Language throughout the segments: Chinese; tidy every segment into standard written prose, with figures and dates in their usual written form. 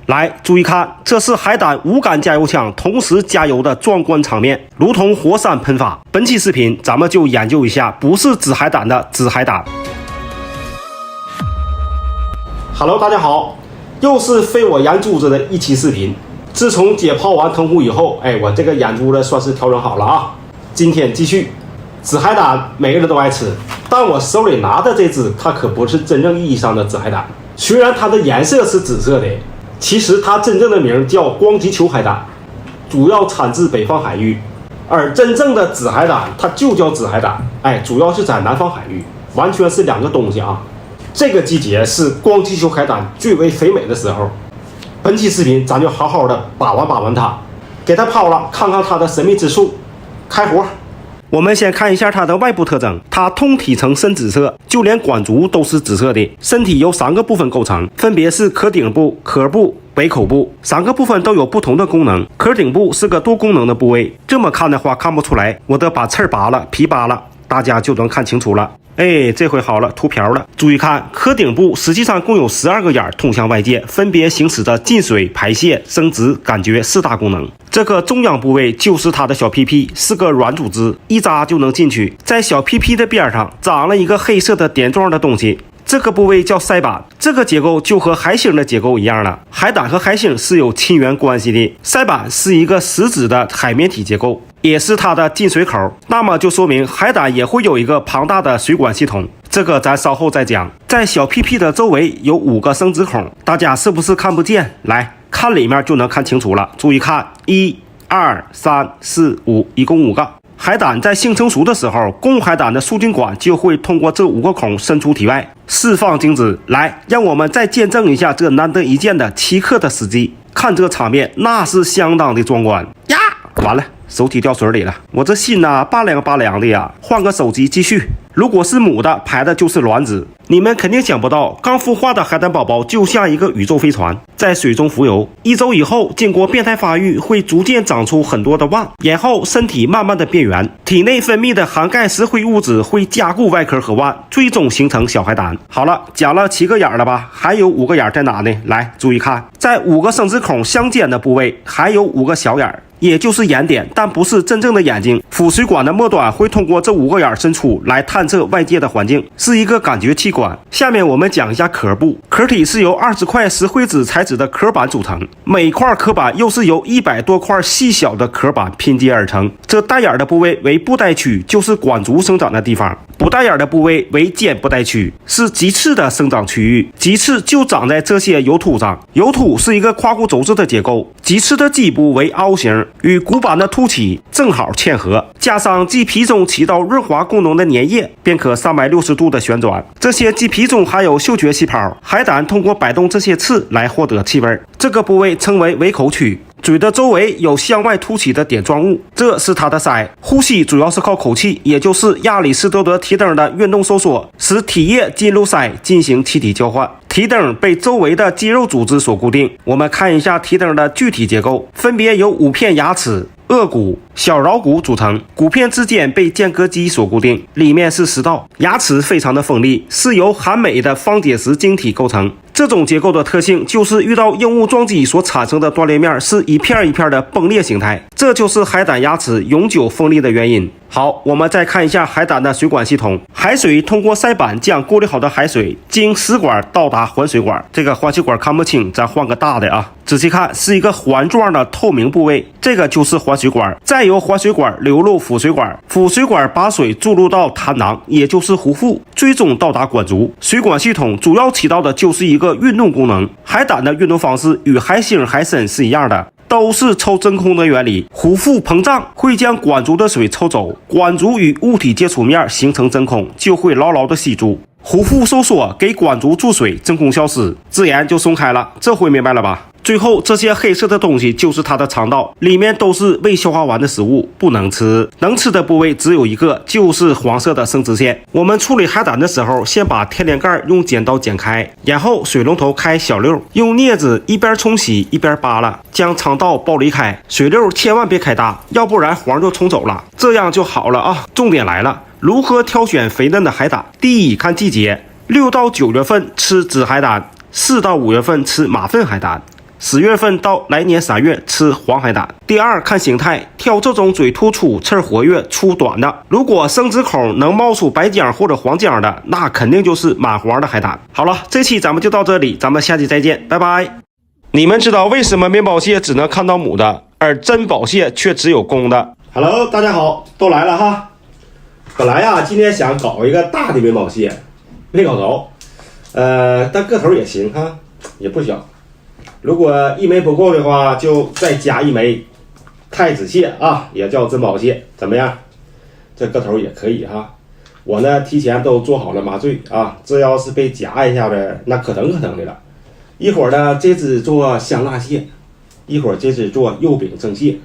来，注意看，这是海胆无杆加油枪同时加油的壮观场面，如同火山喷发。本期视频咱们就研究一下不是紫海胆的紫海胆。Hello， 大家好，又是非我眼珠子的一期视频。自从解剖完藤壶以后，我这个眼珠子算是调整好了啊。今天继续，紫海胆每个人都爱吃，但我手里拿的这只，它可不是真正意义上的紫海胆。虽然它的颜色是紫色的，其实它真正的名叫光棘球海胆，主要产自北方海域。而真正的紫海胆，它就叫紫海胆，主要是在南方海域，完全是两个东西啊。这个季节是光棘球海胆最为肥美的时候。本期视频咱就好好的把玩它，给它泡了，看看它的神秘之处。开火。我们先看一下它的外部特征，它通体呈深紫色，就连管足都是紫色的。身体由3个部分构成，分别是壳顶部、壳部、尾口部，3个部分都有不同的功能。壳顶部是个多功能的部位，这么看的话看不出来，我得把刺拔了、皮扒了，大家就能看清楚了。这回好了，秃瓢了。注意看，壳顶部实际上共有12个眼通向外界，分别行使着进水、排泄、生殖、感觉4大功能。这个中央部位就是它的小屁屁，是个软组织，一扎就能进去。在小屁屁的边上长了一个黑色的点状的东西，这个部位叫鳃板。这个结构就和海星的结构一样了，海胆和海星是有亲缘关系的。鳃板是一个实质的海绵体结构，也是它的进水口，那么就说明海胆也会有一个庞大的水管系统，这个咱稍后再讲。在小屁屁的周围有5个生殖孔，大家是不是看不见？来看里面就能看清楚了。注意看，1、2、3、4、5，一共5个。海胆在性成熟的时候，公海胆的输精管就会通过这5个孔伸出体外，释放精子。来，让我们再见证一下这难得一见的7克的时机。看这场面，那是相当的壮观呀！完了，手机掉水里了，我这心呐拔凉拔凉的呀。换个手机继续。如果是母的，排的就是卵子。你们肯定想不到，刚孵化的海胆宝宝就像一个宇宙飞船，在水中浮游。1周以后，经过变态发育，会逐渐长出很多的腕，然后身体慢慢的变圆，体内分泌的含钙石灰物质会加固外壳和腕，最终形成小海胆。好了，讲了7个眼了吧？还有5个眼在哪呢？来，注意看，在5个生殖孔相间的部位，还有5个小眼，也就是眼点，但不是真正的眼睛。腹水管的末端会通过这5个眼伸出来探测外界的环境，是一个感觉器官。下面我们讲一下壳部。壳体是由20块石灰质材质的壳板组成，每块壳板又是由100多块细小的壳板拼接而成。这带眼的部位为布袋区，就是管足生长的地方；不带眼的部位为间布袋区，是棘刺的生长区域。棘刺就长在这些油突上。油突是一个胯骨轴子的结构，棘刺的基部为凹形，与骨板的凸起正好嵌合，加上鸡皮中起到润滑功能的粘液，便可360度的旋转。这些鸡皮中含有嗅觉细胞，海胆通过摆动这些刺来获得气味。这个部位称为尾口区。嘴的周围有向外凸起的点状物，这是它的鳃。呼吸主要是靠口气，也就是亚里士多德提灯的运动收缩，使体液进入鳃进行气体交换。提灯被周围的肌肉组织所固定。我们看一下提灯的具体结构，分别由5片牙齿、颚骨、小桡骨组成，骨片之间被间隔肌所固定，里面是食道。牙齿非常的锋利，是由含镁的方结石晶体构成。这种结构的特性就是遇到硬物撞击所产生的断裂面是一片一片的崩裂形态，这就是海胆牙齿永久锋利的原因。好，我们再看一下海胆的水管系统。海水通过鳃板将过滤好的海水经食管到达环水管，这个环水管看不清，咱换个大的啊。仔细看，是一个环状的透明部位，这个就是环水管。再由环水管流入腹水管，腹水管把水注入到痰囊，也就是壶腹，最终到达管足。水管系统主要起到的就是一个运动功能。海胆的运动方式与海星、海参是一样的，都是抽真空的原理。壶腹膨胀会将管足的水抽走，管足与物体接触面形成真空，就会牢牢的吸住。壶腹收缩给管足注水，真空消失，自然就松开了。这回明白了吧？最后这些黑色的东西就是它的肠道，里面都是未消化完的食物，不能吃。能吃的部位只有一个，就是黄色的生殖腺。我们处理海胆的时候，先把天灵盖用剪刀剪开，然后水龙头开小溜，用镊子一边冲洗一边扒拉，将肠道剥离开。水溜千万别开大，要不然黄就冲走了，这样就好了啊。重点来了，如何挑选肥嫩的海胆？第一，看季节，6到9月份吃紫海胆，4到5月份吃马粪海胆。10月份到来年3月吃黄海胆。第二，看形态，挑这种嘴突出、刺活跃、粗短的。如果生殖孔能冒出白浆或者黄浆的，那肯定就是满黄的海胆。好了，这期咱们就到这里，咱们下期再见，拜拜。你们知道为什么面包蟹只能看到母的，而珍宝蟹却只有公的？ Hello， 大家好，都来了哈。本来呀，今天想搞一个大的面包蟹，没搞着。但个头也行哈，也不小。如果一枚不够的话，就再加一枚太子蟹啊，也叫珍宝蟹，怎么样？这个头也可以哈。我呢，提前都做好了麻醉啊，这要是被夹一下子，那可疼可疼的了。一会儿呢，这只做香辣蟹，一会儿这只做肉饼蒸蟹。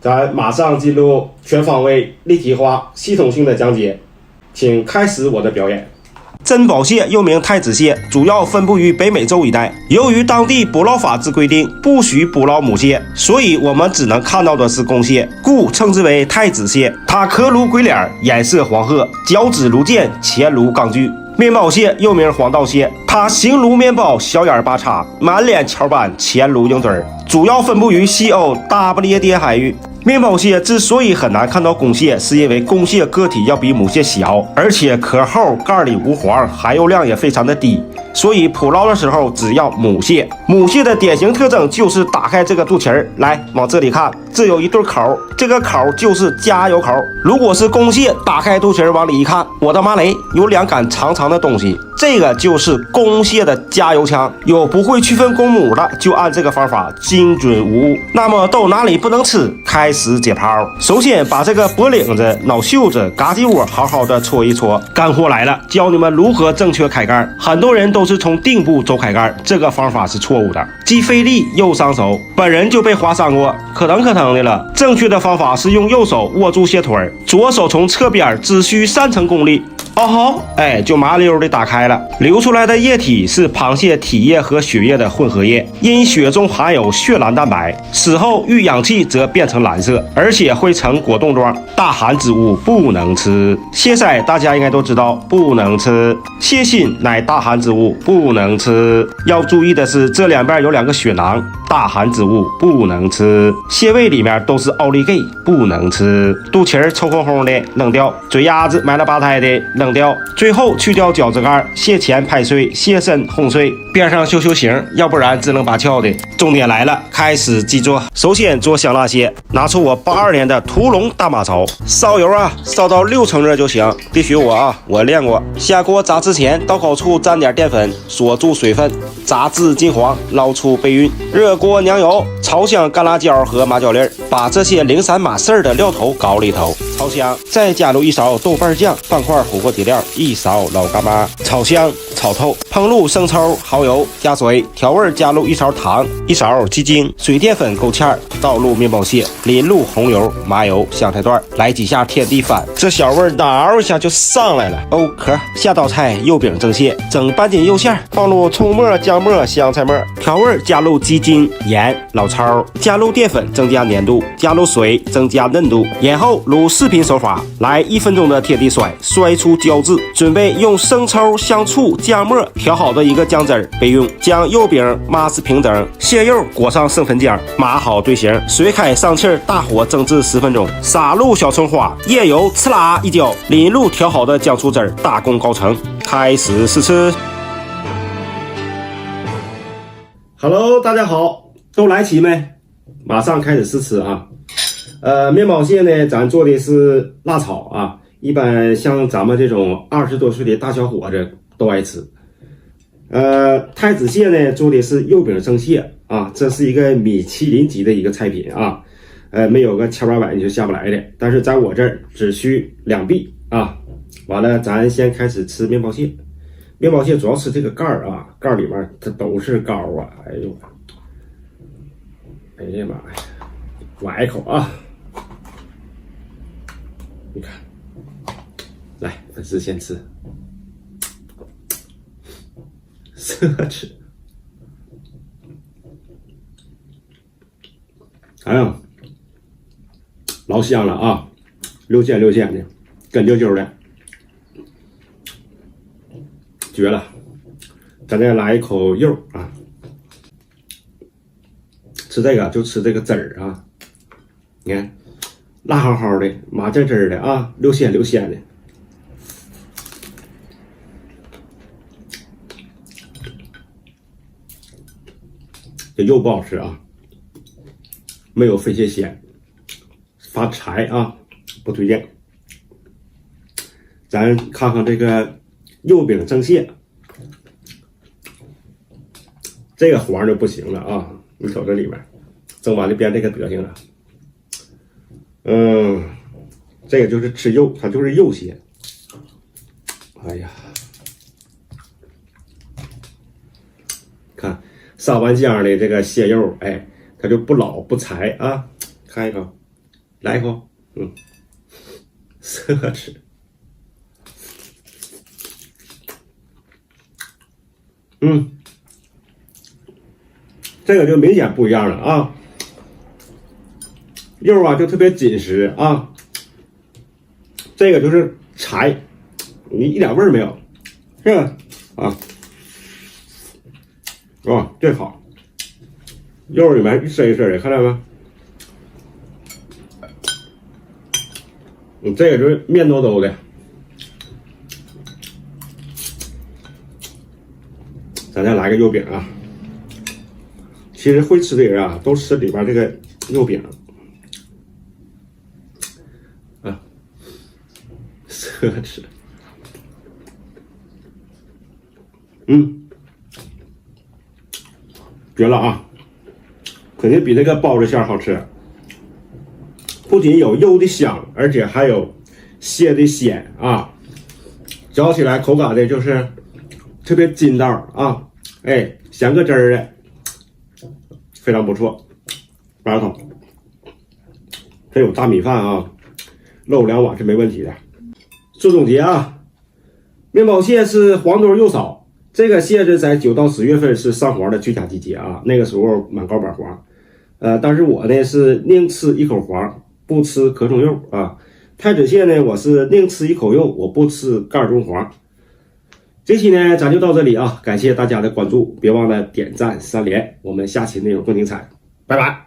咱马上进入全方位、立体化、系统性的讲解，请开始我的表演。珍宝蟹又名太子蟹，主要分布于北美洲一带。由于当地捕捞法制规定不许捕捞母蟹，所以我们只能看到的是公蟹，故称之为太子蟹。它壳如鬼脸，颜色黄褐，脚趾如剑，前如钢锯。面包蟹又名黄道蟹，它形如面包，小眼八叉，满脸条斑，前如鹰嘴，主要分布于西欧大不列颠海域。面包蟹之所以很难看到公蟹，是因为公蟹个体要比母蟹小，而且壳厚，盖里无黄，含油量也非常的低，所以捕捞的时候只要母蟹。母蟹的典型特征就是打开这个肚脐儿，来往这里看，这有一对口，这个口就是加油口。如果是公蟹，打开肚脐儿往里一看，我的妈嘞，有2杆长长的东西，这个就是公蟹的加油枪。有不会区分公母的，就按这个方法精准无误。那么都哪里不能吃？开始解剖。首先把这个脖领子、脑袖子、嘎叽窝好好的搓一搓。干货来了，教你们如何正确开盖。很多人都是从腚部走开盖，这个方法是错误的，既费力又伤手。本人就被划伤过，可疼可疼的了。正确的方法是用右手握住蟹腿，左手从侧边只需3成功力。哦吼，哎，就麻溜的打开了，流出来的液体是螃蟹体液和血液的混合液，因血中含有血蓝蛋白，死后遇氧气则变成蓝色，而且会呈果冻状。大寒之物不能吃，蟹腮大家应该都知道不能吃，蟹心乃大寒之物不能吃。要注意的是，这两边有2个血囊，大寒之物不能吃。蟹胃里面都是奥利给，不能吃。肚脐儿臭烘烘的扔掉，嘴丫子埋了8胎的扔掉，最后去掉脚趾盖，蟹钳拍碎，蟹身轰碎，边上修形，要不然支棱八翘的。重点来了，开始制作。首先做香辣蟹，拿出我82年的屠龙大马槽，烧油啊，烧到6成热就行，别学我啊，我练过。下锅炸之前，刀口处沾点淀粉，锁住水分，炸至金黄，捞出备运。热锅娘油，炒香干辣椒和麻椒粒，把这些零散码事的料头搞里头，炒香，再加入1勺豆瓣酱，半块火锅底料，1勺老干妈，炒香炒透，烹入生抽、蚝油，加水调味，加入1勺糖，1勺鸡精，水淀粉勾芡，倒入面包蟹，淋入红油、麻油、香菜段，来几下天地翻，这小味挠一下就上来了。哦壳，下道菜肉饼蒸蟹，整半斤肉馅，放入葱末、姜末、香菜末，调味加入鸡精、盐、老抽，加入淀粉增加粘度，加入水增加嫩度，然后如视频手法来1分钟的天地甩，甩出胶质，准备用生抽、香醋、姜末调好的一个姜汁儿备用。将肉饼码至平整，蟹肉裹上生粉浆，码好队形，水开上气儿，大火蒸至10分钟，撒入小葱花，叶油呲啦一浇，淋入调好的姜醋汁儿，大功告成。开始试吃。Hello， 大家好，都来齐没？马上开始试吃啊。面包蟹呢，咱做的是辣炒啊，一般像咱们这种20多岁的大小伙子都爱吃。太子蟹呢，做的是肉饼蒸蟹啊，这是一个米其林级的一个菜品啊，没有个千八百你就下不来的。但是在我这儿只需2币啊。完了，咱先开始吃面包蟹。面包蟹主要吃这个盖儿啊，盖儿里面它都是膏啊，哎呦，哎呀妈呀，崴一口啊！你看，来，粉丝先吃。奢侈，哎呀，老香了啊，溜鲜溜鲜的，根啾啾的，绝了！咱再来一口肉啊，吃这个就吃这个汁儿啊，你看辣好好的，麻滋滋的啊，溜鲜溜鲜的。这肉不好吃啊，没有飞蟹鲜，发柴啊，不推荐。咱看看这个肉饼蒸蟹，这个黄就不行了啊！你瞅这里面，蒸完就变这个德行了。这个就是吃肉，它就是肉蟹。哎呀，看上完浆的这个蟹肉，哎，它就不老不柴啊！看一口，来一口，奢侈。这个就明显不一样了啊，肉啊就特别紧实啊，这个就是柴，你一点味儿没有，是吧？啊，哇，这好，肉里面一丝一丝的，看到没？这个就是面兜兜的。咱再来个肉饼啊！其实会吃的人啊，都吃里边这个肉饼啊，奢侈。绝了啊！肯定比那个包子馅好吃。不仅有肉的香，而且还有蟹的鲜啊，嚼起来口感的就是特别筋道啊，哎，咸个汁儿的，非常不错。八头，这有大米饭啊，漏2碗是没问题的。做总结啊，面包蟹是黄多肉少，这个蟹是在9到10月份是上黄的最佳季节啊，那个时候满高板黄。但是我呢是宁吃一口黄，不吃壳中肉啊。太子蟹呢，我是宁吃一口肉，我不吃盖中黄。这期呢咱就到这里啊，感谢大家的关注，别忘了点赞3连，我们下期内容更精彩，拜拜。